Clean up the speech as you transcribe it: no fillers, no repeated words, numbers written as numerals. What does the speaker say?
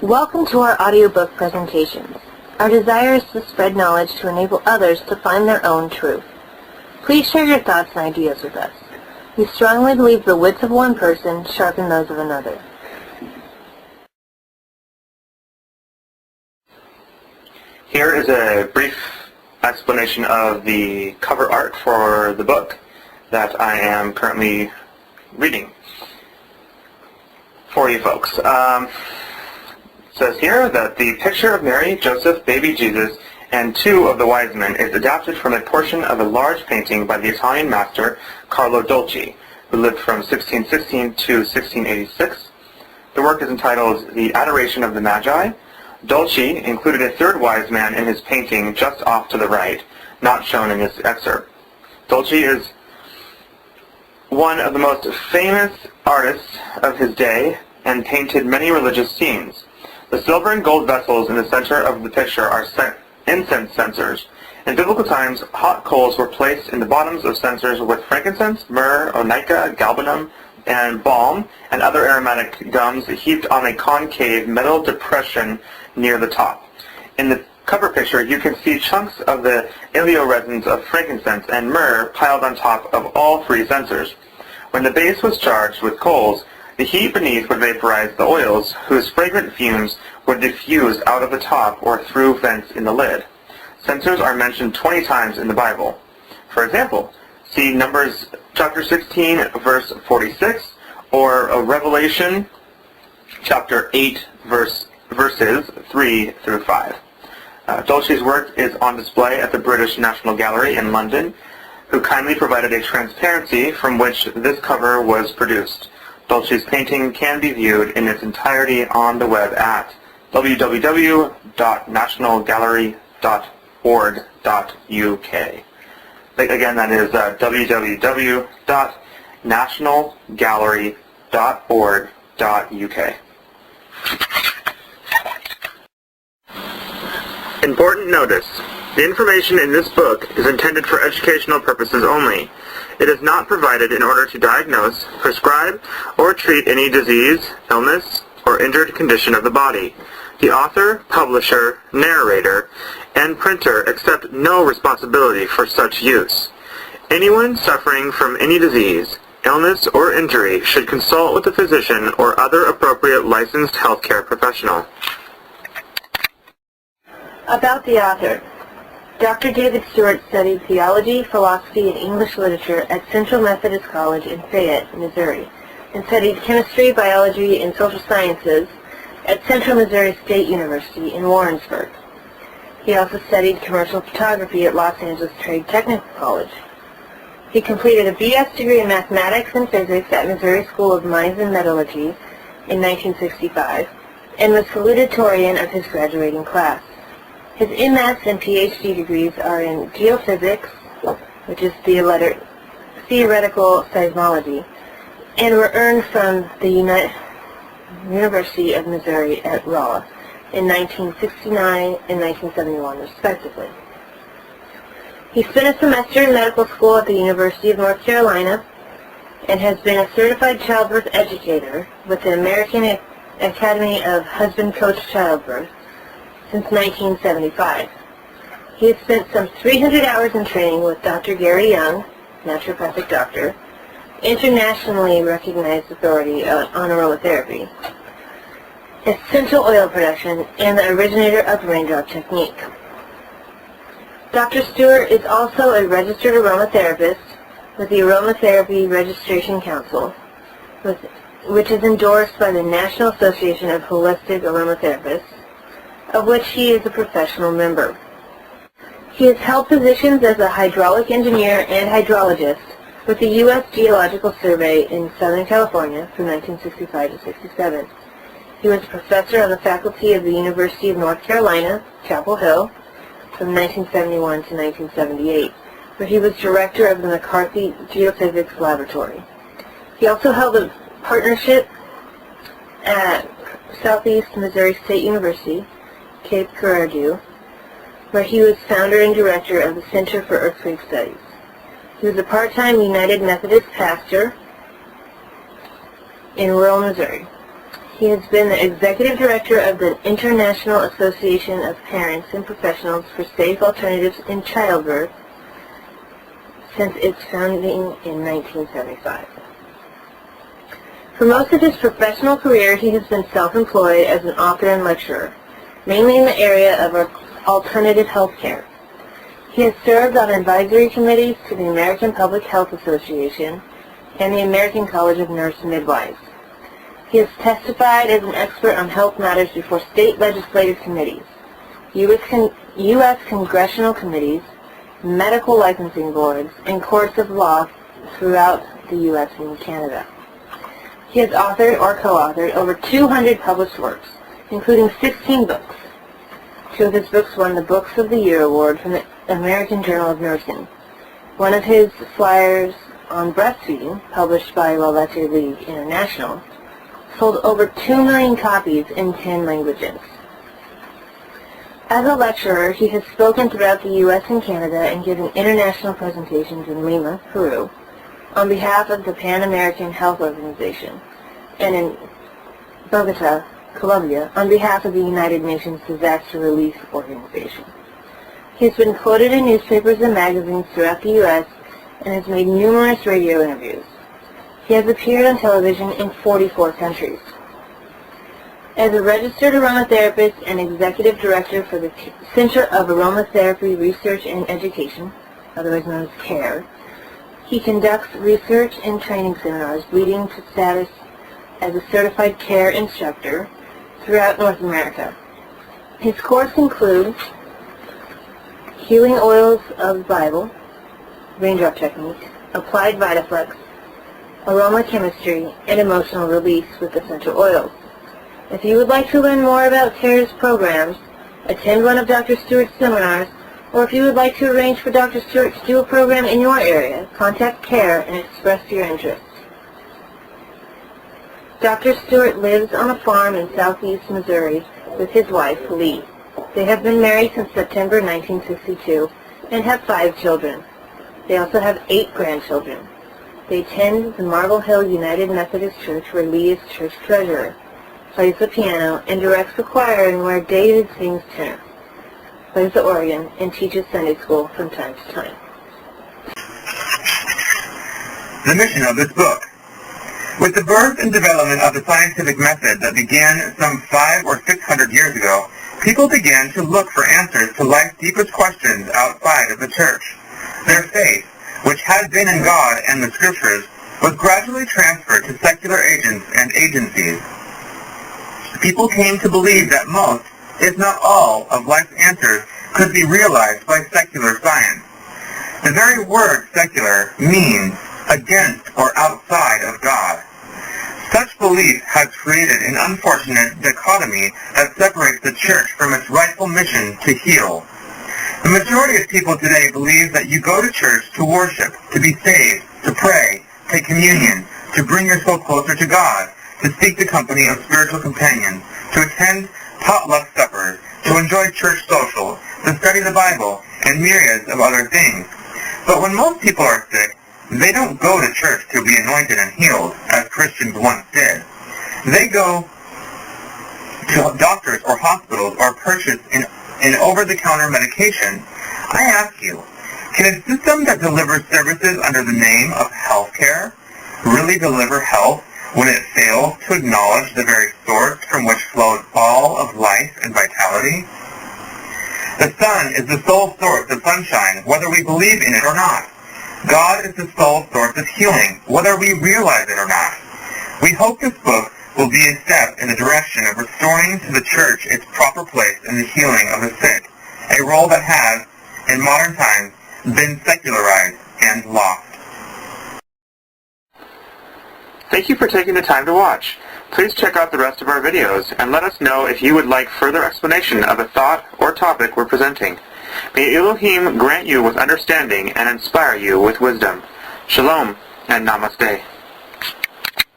Welcome to our audiobook presentations. Our desire is to spread knowledge to enable others to find their own truth. Please share your thoughts and ideas with us. We strongly believe the wits of one person sharpen those of another. Here is a brief explanation of the cover art for the book that I am currently reading for you folks. It says here that the picture of Mary, Joseph, baby Jesus, and two of the wise men is adapted from a portion of a large painting by the Italian master Carlo Dolci, who lived from 1616 to 1686. The work is entitled The Adoration of the Magi. Dolci included a third wise man in his painting just off to the right, not shown in this excerpt. Dolci is one of the most famous artists of his day and painted many religious scenes. The silver and gold vessels in the center of the picture are incense censers. In biblical times, hot coals were placed in the bottoms of censers with frankincense, myrrh, onycha, galbanum, and balm, and other aromatic gums heaped on a concave metal depression near the top. In the cover picture, you can see chunks of the oleoresins of frankincense and myrrh piled on top of all three censers. When the base was charged with coals, the heat beneath would vaporize the oils, whose fragrant fumes would diffuse out of the top or through vents in the lid. Censers are mentioned 20 times in the Bible. For example, see Numbers chapter 16, verse 46, or Revelation chapter 8, verses 3 through 5. Dolci's work is on display at the British National Gallery in London, who kindly provided a transparency from which this cover was produced. Dolci's painting can be viewed in its entirety on the web at www.nationalgallery.org.uk. Again, that is www.nationalgallery.org.uk. Important notice. The information in this book is intended for educational purposes only. It is not provided in order to diagnose, prescribe, or treat any disease, illness, or injured condition of the body. The author, publisher, narrator, and printer accept no responsibility for such use. Anyone suffering from any disease, illness, or injury should consult with a physician or other appropriate licensed healthcare professional. About the author. Dr. David Stewart studied theology, philosophy, and English literature at Central Methodist College in Fayette, Missouri, and studied chemistry, biology, and social sciences at Central Missouri State University in Warrensburg. He also studied commercial photography at Los Angeles Trade Technical College. He completed a BS degree in mathematics and physics at Missouri School of Mines and Metallurgy in 1965, and was salutatorian of his graduating class. His MS and PhD degrees are in geophysics, which is theoretical seismology, and were earned from the University of Missouri at Rolla in 1969 and 1971, respectively. He spent a semester in medical school at the University of North Carolina and has been a certified childbirth educator with the American Academy of Husband Coach Childbirth since 1975. He has spent some 300 hours in training with Dr. Gary Young, naturopathic doctor, internationally recognized authority on aromatherapy, essential oil production, and the originator of raindrop technique. Dr. Stewart is also a registered aromatherapist with the Aromatherapy Registration Council, which is endorsed by the National Association of Holistic Aromatherapists, of which he is a professional member. He has held positions as a hydraulic engineer and hydrologist with the U.S. Geological Survey in Southern California from 1965 to 67. He was a professor on the faculty of the University of North Carolina, Chapel Hill, from 1971 to 1978, where he was director of the McCarthy Geophysics Laboratory. He also held a partnership at Southeast Missouri State University, Cape Girardeau, where he was founder and director of the Center for Earthquake Studies. He was a part-time United Methodist pastor in rural Missouri. He has been the executive director of the International Association of Parents and Professionals for Safe Alternatives in Childbirth since its founding in 1975. For most of his professional career, he has been self-employed as an author and lecturer, mainly in the area of alternative health care. He has served on advisory committees to the American Public Health Association and the American College of Nurse Midwives. He has testified as an expert on health matters before state legislative committees, U.S. congressional committees, medical licensing boards, and courts of law throughout the U.S. and Canada. He has authored or co-authored over 200 published works, including 16 books. 2 of his books won the Books of the Year Award from the American Journal of Nursing. One of his flyers on breastfeeding, published by La Lettre League International, sold over 2 million copies in 10 languages. As a lecturer, he has spoken throughout the U.S. and Canada and given international presentations in Lima, Peru, on behalf of the Pan American Health Organization, and in Bogota, Colombia, on behalf of the United Nations Disaster Relief Organization. He has been quoted in newspapers and magazines throughout the U.S. and has made numerous radio interviews. He has appeared on television in 44 countries. As a registered aromatherapist and executive director for the Center of Aromatherapy Research and Education, otherwise known as CARE, he conducts research and training seminars leading to status as a certified CARE instructor throughout North America. His courses include Healing Oils of the Bible, Raindrop Technique, Applied Vitaflex, Aroma Chemistry, and Emotional Release with essential oils. If you would like to learn more about CARE's programs, attend one of Dr. Stewart's seminars, or if you would like to arrange for Dr. Stewart to do a program in your area, contact CARE and express your interest. Dr. Stewart lives on a farm in southeast Missouri with his wife, Lee. They have been married since September 1962 and have 5 children. They also have 8 grandchildren. They attend the Marble Hill United Methodist Church, where Lee is church treasurer, plays the piano, and directs the choir, and where David sings tenor, plays the organ, and teaches Sunday school from time to time. The mission of this book. With the birth and development of the scientific method that began some 500 or 600 years ago, people began to look for answers to life's deepest questions outside of the church. Their faith, which had been in God and the Scriptures, was gradually transferred to secular agents and agencies. People came to believe that most, if not all, of life's answers could be realized by secular science. The very word secular means against or outside of God. Such belief has created an unfortunate dichotomy that separates the church from its rightful mission to heal. The majority of people today believe that you go to church to worship, to be saved, to pray, take communion, to bring your soul closer to God, to seek the company of spiritual companions, to attend potluck suppers, to enjoy church socials, to study the Bible, and myriads of other things. But when most people are sick, they don't go to church to be anointed and healed, as Christians once did. They go to doctors or hospitals or purchase an over-the-counter medication. I ask you, can a system that delivers services under the name of healthcare really deliver health when it fails to acknowledge the very source from which flows all of life and vitality? The sun is the sole source of sunshine, whether we believe in it or not. God is the sole source of healing, whether we realize it or not. We hope this book will be a step in the direction of restoring to the church its proper place in the healing of the sick, a role that has, in modern times, been secularized and lost. Thank you for taking the time to watch. Please check out the rest of our videos and let us know if you would like further explanation of a thought or topic we're presenting. May Elohim grant you with understanding and inspire you with wisdom. Shalom and Namaste.